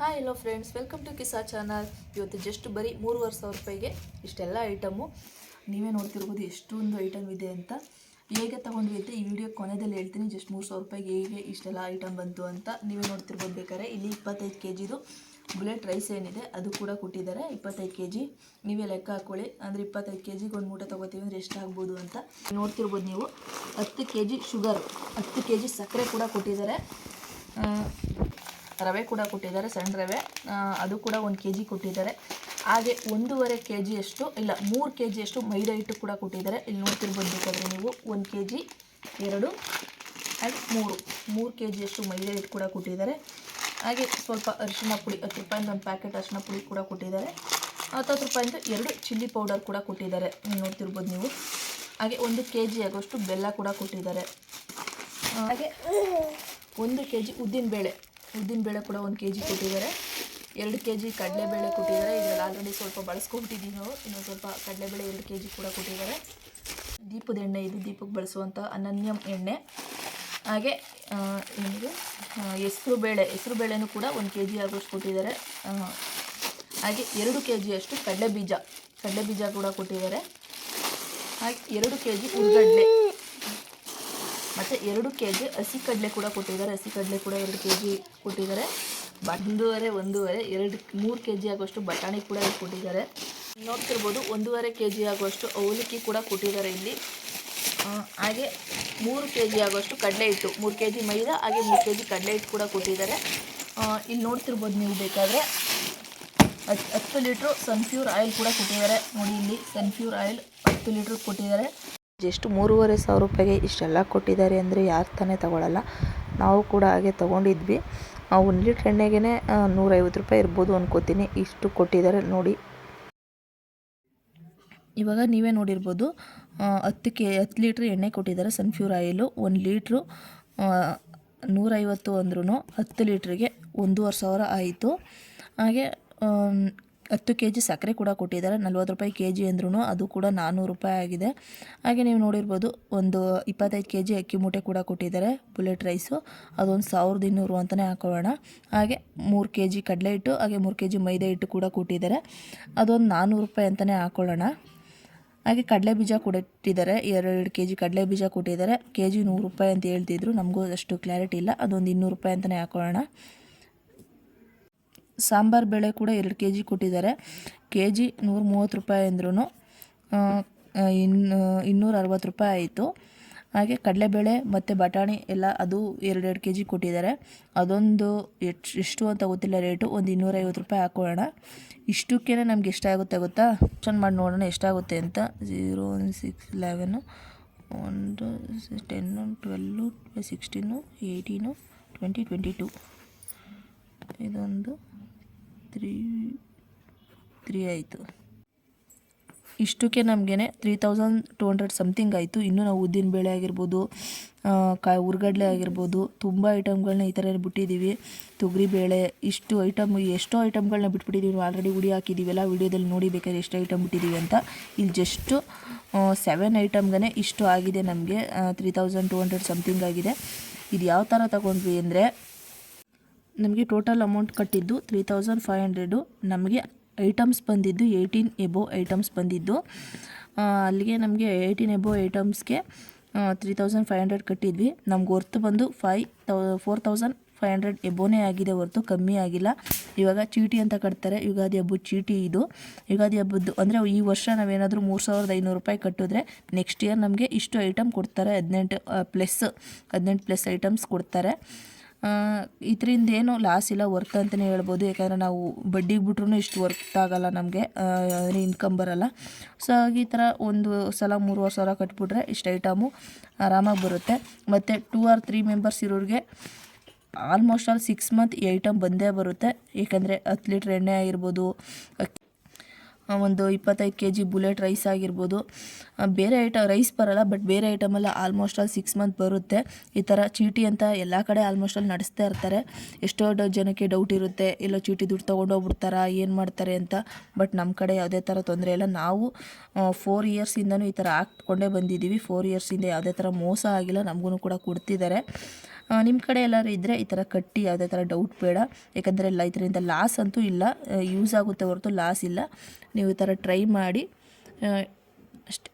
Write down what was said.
Hi hello friends, welcome to Kisa channel. ಇವತ್ತು just ಬರೀ 3,500 ರೂಪಾಯಿಗೆ ಇಷ್ಟೆಲ್ಲ ಐಟಮು. ನೀವೇ ನೋಡ್ತಿರ್ಬೋದು ಎಷ್ಟೊಂದು ಐಟಮ್ ಇದೆ ಅಂತ. ಹೇಗೆ ತೊಗೊಂಡ್ವಿ ಅಂತ ಈ ವಿಡಿಯೋ ಕೊನೆಯಲ್ಲಿ ಹೇಳ್ತೀನಿ. ಜಸ್ಟ್ 3,000 ರೂಪಾಯಿಗೆ ಹೇಗೆ ಇಷ್ಟೆಲ್ಲ ಐಟಮ್ ಬಂತು ಅಂತ ನೀವೇ ನೋಡ್ತಿರ್ಬೋದು. ಬೇಕಾದ್ರೆ ಇಲ್ಲಿ 25 kgದು ಬುಲೆಟ್ ರೈಸ್ ಏನಿದೆ ಅದು ಕೂಡ ಕೊಟ್ಟಿದ್ದಾರೆ. 25 kg ನೀವೇ ಲೆಕ್ಕ ಹಾಕ್ಕೊಳ್ಳಿ. ಅಂದರೆ 25 kgಗೆ ಒಂದು ಮೂಟೆ ತೊಗೋತೀವಿ ಅಂದರೆ ಎಷ್ಟಾಗ್ಬೋದು ಅಂತ ನೋಡ್ತಿರ್ಬೋದು ನೀವು. 10 kg ಶುಗರ್, 10 kg ಸಕ್ಕರೆ ಕೂಡ ಕೊಟ್ಟಿದ್ದಾರೆ. ರವೆ ಕೂಡ ಕೊಟ್ಟಿದ್ದಾರೆ, ಸಣ್ಣ ರವೆ, ಅದು ಕೂಡ 1 kg ಕೊಟ್ಟಿದ್ದಾರೆ. ಹಾಗೆ 1.5 kg ಅಷ್ಟು ಇಲ್ಲ 3 kg ಅಷ್ಟು ಮೈದಾ ಹಿಟ್ಟು ಕೂಡ ಕೊಟ್ಟಿದ್ದಾರೆ. ಇಲ್ಲಿ ನೋಡ್ತಿರ್ಬೋದು ಬೇಕಾದರೆ ನೀವು 1 kg 2 ಆ್ಯಂಡ್ 3 kg ಅಷ್ಟು ಮೈದಾ ಹಿಟ್ಟು ಕೂಡ ಕೊಟ್ಟಿದ್ದಾರೆ. ಹಾಗೆ ಸ್ವಲ್ಪ ಅರಿಶಿನ ಪುಡಿ 10 ರೂಪಾಯಿಂದ ಒಂದು ಪ್ಯಾಕೆಟ್ ಅರಿಶಿನ ಪುಡಿ ಕೂಡ ಕೊಟ್ಟಿದ್ದಾರೆ. 10 ರೂಪಾಯಿಂದ 2 ಚಿಲ್ಲಿ ಪೌಡರ್ ಕೂಡ ಕೊಟ್ಟಿದ್ದಾರೆ. ನೋಡ್ತಿರ್ಬೋದು ನೀವು. ಹಾಗೆ 1 kg ಆಗೋಷ್ಟು ಬೆಲ್ಲ ಕೂಡ ಕೊಟ್ಟಿದ್ದಾರೆ. ಹಾಗೆ 1 kg ಉದ್ದಿನಬೇಳೆ ಕೂಡ 1 kg ಕೊಟ್ಟಿದ್ದಾರೆ. 2 kg ಕಡಲೆಬೇಳೆ ಕೊಟ್ಟಿದ್ದಾರೆ. ಇದರಲ್ಲಿ ಆಲ್ರೆಡಿ ಸ್ವಲ್ಪ ಬಳಸ್ಕೊಬಿಟ್ಟಿದ್ದೀವಿ ನಾವು. ಇನ್ನೊಂದು ಸ್ವಲ್ಪ ಕಡಲೆಬೇಳೆ 2 kg ಕೂಡ ಕೊಟ್ಟಿದ್ದಾರೆ. ದೀಪದ ಎಣ್ಣೆ, ಇದು ದೀಪಕ್ಕೆ ಬಳಸುವಂಥ ಅನನ್ಯಂ ಎಣ್ಣೆ. ಹಾಗೆ ಏನಿದೆ ಹೆಸರು ಬೇಳೆನೂ ಕೂಡ 1 kg ಆಗೋಷ್ಟು ಕೊಟ್ಟಿದ್ದಾರೆ. ಹಾಗೆ 2 kg ಅಷ್ಟು ಕಡಲೆ ಬೀಜ ಕೂಡ ಕೊಟ್ಟಿದ್ದಾರೆ. ಹಾಗೆ 2 kg ಉಳ್ಳಾಗಡ್ಡೆ ಮತ್ತು 2 kg ಹಸಿ ಕಡಲೆ ಕೂಡ ಕೊಟ್ಟಿದ್ದಾರೆ. ಹಸಿ ಕಡಲೆ ಕೂಡ 2 kg ಕೊಟ್ಟಿದ್ದಾರೆ. 3 kg ಆಗುವಷ್ಟು ಬಟಾಣಿ ಕೂಡ ಇಲ್ಲಿ ಕೊಟ್ಟಿದ್ದಾರೆ. ನೋಡ್ತಿರ್ಬೋದು 1.5 kg ಆಗುವಷ್ಟು ಅವಲಕ್ಕಿ ಕೂಡ ಕೊಟ್ಟಿದ್ದಾರೆ ಇಲ್ಲಿ. ಹಾಗೆ 3 kg ಆಗುವಷ್ಟು ಕಡಲೆ ಹಿಟ್ಟು, 3 kg ಮೈದಾ ಹಾಗೆ 3 kg ಕಡಲೆ ಹಿಟ್ಟು ಕೂಡ ಕೊಟ್ಟಿದ್ದಾರೆ. ಇಲ್ಲಿ ನೋಡ್ತಿರ್ಬೋದು ನೀವು. ಬೇಕಾದರೆ 10 ಲೀಟ್ರು ಸನ್ಫ್ಯೂರ್ ಆಯಿಲ್ ಕೂಡ ಕೊಟ್ಟಿದ್ದಾರೆ. ನೋಡಿ ಇಲ್ಲಿ ಸನ್ಫ್ಯೂರ್ ಆಯಿಲ್ 10 ಲೀಟ್ರ್ ಕೊಟ್ಟಿದ್ದಾರೆ. ಜಸ್ಟ್ 3,500 ರೂಪಾಯಿಗೆ ಇಷ್ಟೆಲ್ಲ ಕೊಟ್ಟಿದ್ದಾರೆ ಅಂದರೆ ಯಾರು ತಾನೇ ತೊಗೊಳ್ಳಲ್ಲ. ನಾವು ಕೂಡ ಹಾಗೆ ತೊಗೊಂಡಿದ್ವಿ. 1 ಲೀಟ್ರ್ ಎಣ್ಣೆಗೆ 150 ರೂಪಾಯಿ ಇರ್ಬೋದು ಅನ್ಕೋತೀನಿ. ಇಷ್ಟು ಕೊಟ್ಟಿದ್ದಾರೆ ನೋಡಿ. ಇವಾಗ ನೀವೇ ನೋಡಿರ್ಬೋದು 10 ಲೀಟ್ರ್ ಎಣ್ಣೆ ಕೊಟ್ಟಿದ್ದಾರೆ. ಸನ್ಫ್ಯೂರ್ ಆಯಿಲು 1 ಲೀಟ್ರು 150 ಅಂದ್ರೂ 10 ಲೀಟ್ರಿಗೆ 1,500 ಆಯಿತು. ಹಾಗೆ 10 kg ಸಕ್ಕರೆ ಕೂಡ ಕೊಟ್ಟಿದ್ದಾರೆ. 40 ರೂಪಾಯಿ kg ಅಂದ್ರೂ ಅದು ಕೂಡ 400 ರೂಪಾಯಿ ಆಗಿದೆ. ಹಾಗೆ ನೀವು ನೋಡಿರ್ಬೋದು 25 kg ಅಕ್ಕಿ ಮೂಟೆ ಕೂಡ ಕೊಟ್ಟಿದ್ದಾರೆ. ಬುಲೆಟ್ ರೈಸು ಅದೊಂದು 1,200 ಅಂತಲೇ ಹಾಕೊಳ್ಳೋಣ. ಹಾಗೆ 3 kg ಕಡಲೆ ಹಿಟ್ಟು ಹಾಗೆ 3 kg ಮೈದಾ ಹಿಟ್ಟು ಕೂಡ ಕೊಟ್ಟಿದ್ದಾರೆ. ಅದೊಂದು 400 ರೂಪಾಯಿ ಅಂತಲೇ ಹಾಕೊಳ್ಳೋಣ. ಹಾಗೆ ಕಡಲೆ ಬೀಜ ಕೊಟ್ಟಿದ್ದಾರೆ. 2 kg ಕಡಲೆ ಬೀಜ ಕೊಟ್ಟಿದ್ದಾರೆ. kg 100 ರೂಪಾಯಿ ಅಂತ ಹೇಳ್ತಿದ್ರು. ನಮಗೂ ಅಷ್ಟು ಕ್ಲಾರಿಟಿ ಇಲ್ಲ. ಅದೊಂದು 200 ರೂಪಾಯಿ ಅಂತಲೇ ಹಾಕೊಳ್ಳೋಣ. ಸಾಂಬಾರು ಬೇಳೆ ಕೂಡ 2 kg ಕೊಟ್ಟಿದ್ದಾರೆ. kg 130 ರೂಪಾಯಿ ಅಂದ್ರೂ 260 ರೂಪಾಯಿ ಆಯಿತು. ಹಾಗೆ ಕಡಲೆಬೇಳೆ ಮತ್ತು ಬಟಾಣಿ ಎಲ್ಲ ಅದು 2 kg ಕೊಟ್ಟಿದ್ದಾರೆ. ಅದೊಂದು ಎಷ್ಟು ಅಂತ ಗೊತ್ತಿಲ್ಲ ರೇಟು. ಒಂದು 250 ರೂಪಾಯಿ ಹಾಕೊಳ್ಳೋಣ. ಇಷ್ಟಕ್ಕೇ ನಮ್ಗೆ ಎಷ್ಟಾಗುತ್ತೆ ಗೊತ್ತಾ? ಆಪ್ಷನ್ ಮಾಡಿ ನೋಡೋಣ ಎಷ್ಟಾಗುತ್ತೆ ಅಂತ. 0, 1, 6, 11, 1, 10, 12, 16, 18, 20, 22 ಇದೊಂದು 3 ಆಯಿತು. ಇಷ್ಟಕ್ಕೆ ನಮಗೇ 3,200 ಸಮಥಿಂಗ್ ಆಯಿತು. ಇನ್ನೂ ನಾವು ಉದ್ದಿನಬೇಳೆ ಆಗಿರ್ಬೋದು, ಹುರ್ಗಡ್ಲೆ ಆಗಿರ್ಬೋದು, ತುಂಬ ಐಟಮ್ಗಳನ್ನ ಈ ಥರ ಬಿಟ್ಟಿದ್ದೀವಿ. ತೊಗರಿಬೇಳೆ ಎಷ್ಟೋ ಐಟಮ್ಗಳನ್ನ ಬಿಟ್ಬಿಟ್ಟಿದ್ದೀವಿ. ಆಲ್ರೆಡಿ ಹುಡಿ ಹಾಕಿದ್ದೀವಲ್ಲ, ವೀಡಿಯೋದಲ್ಲಿ ನೋಡಿ ಬೇಕಾದ್ರೆ ಎಷ್ಟು ಐಟಮ್ ಬಿಟ್ಟಿದ್ದೀವಿ ಅಂತ. ಇಲ್ಲಿ ಜಸ್ಟು 7 ಐಟಮ್ಗೆ ಇಷ್ಟು ಆಗಿದೆ ನಮಗೆ. 3,200 ಸಮಥಿಂಗ್ ಆಗಿದೆ. ಇದು ಯಾವ ಥರ ತಗೊಂಡ್ವಿ ಅಂದರೆ ನಮಗೆ ಟೋಟಲ್ ಅಮೌಂಟ್ ಕಟ್ಟಿದ್ದು 3,500. ನಮಗೆ ಐಟಮ್ಸ್ ಬಂದಿದ್ದು 18 ಎಬೋ ಐಟಮ್ಸ್ ಬಂದಿದ್ದು. ಅಲ್ಲಿಗೆ ನಮಗೆ 18 ಎಬೋ ಐಟಮ್ಸ್ಗೆ 3,500 ಕಟ್ಟಿದ್ವಿ. ನಮ್ಗೆ ಹೊರ್ತು ಬಂದು 4,500 ಎಬೋನೇ ಆಗಿದೆ, ಹೊರತು ಕಮ್ಮಿ ಆಗಿಲ್ಲ. ಇವಾಗ ಚೀಟಿ ಅಂತ ಕಟ್ತಾರೆ, ಯುಗಾದಿ ಹಬ್ಬದ ಚೀಟಿ ಇದು. ಯುಗಾದಿ ಹಬ್ಬದ್ದು ಅಂದರೆ ಈ ವರ್ಷ ನಾವೇನಾದರೂ 3,500 ರೂಪಾಯಿ ಕಟ್ಟಿದ್ರೆ ನೆಕ್ಸ್ಟ್ ಇಯರ್ ನಮಗೆ ಇಷ್ಟು ಐಟಮ್ ಕೊಡ್ತಾರೆ. 18 ಪ್ಲಸ್ ಐಟಮ್ಸ್ ಕೊಡ್ತಾರೆ. ಇದರಿಂದ ಏನು ಲಾಸ್ ಇಲ್ಲ, ವರ್ತ್ ಅಂತಲೇ ಹೇಳ್ಬೋದು. ಯಾಕಂದರೆ ನಾವು ಬಡ್ಡಿಗೆ ಬಿಟ್ರೂ ಇಷ್ಟು ವರ್ತ್ ಆಗೋಲ್ಲ ನಮಗೆ, ಇನ್ಕಮ್ ಬರೋಲ್ಲ. ಸೊ ಈ ಥರ ಒಂದು ಸಲ 3,500 ಕಟ್ಬಿಟ್ರೆ ಇಷ್ಟು ಐಟಮು ಆರಾಮಾಗಿ ಬರುತ್ತೆ. ಮತ್ತು 2 or 3 ಮೆಂಬರ್ಸ್ ಇರೋರಿಗೆ ಆಲ್ಮೋಸ್ಟ್ ಆಲ್ 6 ಮಂತ್ ಈ ಐಟಮ್ ಬಂದೇ ಬರುತ್ತೆ. ಏಕೆಂದರೆ 10 ಲೀಟ್ರ್ ಎಣ್ಣೆ ಆಗಿರ್ಬೋದು, ಒಂದು 25 kg ಬುಲೆಟ್ ರೈಸ್ ಆಗಿರ್ಬೋದು, ಬೇರೆ ರೈಸ್ ಬರೋಲ್ಲ, ಬಟ್ ಬೇರೆ ಐಟಮೆಲ್ಲ ಆಲ್ಮೋಸ್ಟ್ ಆಲ್ 6 ಮಂತ್ ಬರುತ್ತೆ. ಈ ಥರ ಚೀಟಿ ಅಂತ ಎಲ್ಲ ಕಡೆ ಆಲ್ಮೋಸ್ಟ್ ಆಲ್ ನಡೆಸ್ತಾ ಇರ್ತಾರೆ. ಎಷ್ಟೋ ಜನಕ್ಕೆ ಡೌಟ್ ಇರುತ್ತೆ, ಇಲ್ಲ ಚೀಟಿ ದುಡ್ಡು ತೊಗೊಂಡೋಗ್ಬಿಡ್ತಾರಾ, ಏನು ಮಾಡ್ತಾರೆ ಅಂತ. ಬಟ್ ನಮ್ಮ ಕಡೆ ಯಾವುದೇ ಥರ ತೊಂದರೆ ಇಲ್ಲ. ನಾವು 4 ಇಯರ್ಸಿಂದನೂ ಈ ಥರ ಹಾಕ್ಕೊಂಡೇ ಬಂದಿದ್ದೀವಿ. 4 ಇಯರ್ಸಿಂದ ಯಾವುದೇ ಥರ ಮೋಸ ಆಗಿಲ್ಲ, ನಮಗೂ ಕೂಡ ಕೊಡ್ತಿದ್ದಾರೆ. ನಿಮ್ಮ ಕಡೆ ಎಲ್ಲರೂ ಇದ್ದರೆ ಈ ಥರ ಕಟ್ಟಿ ಯಾವುದೇ ಥರ ಡೌಟ್ ಬೇಡ, ಯಾಕಂದರೆ ಇದರಿಂದ ಲಾಸ್ ಅಂತೂ ಇಲ್ಲ, ಯೂಸ್ ಆಗುತ್ತೆ ಹೊರತು ಲಾಸ್ ಇಲ್ಲ. ನೀವು ಈ ಥರ ಟ್ರೈ ಮಾಡಿ ಅಷ್ಟೇ.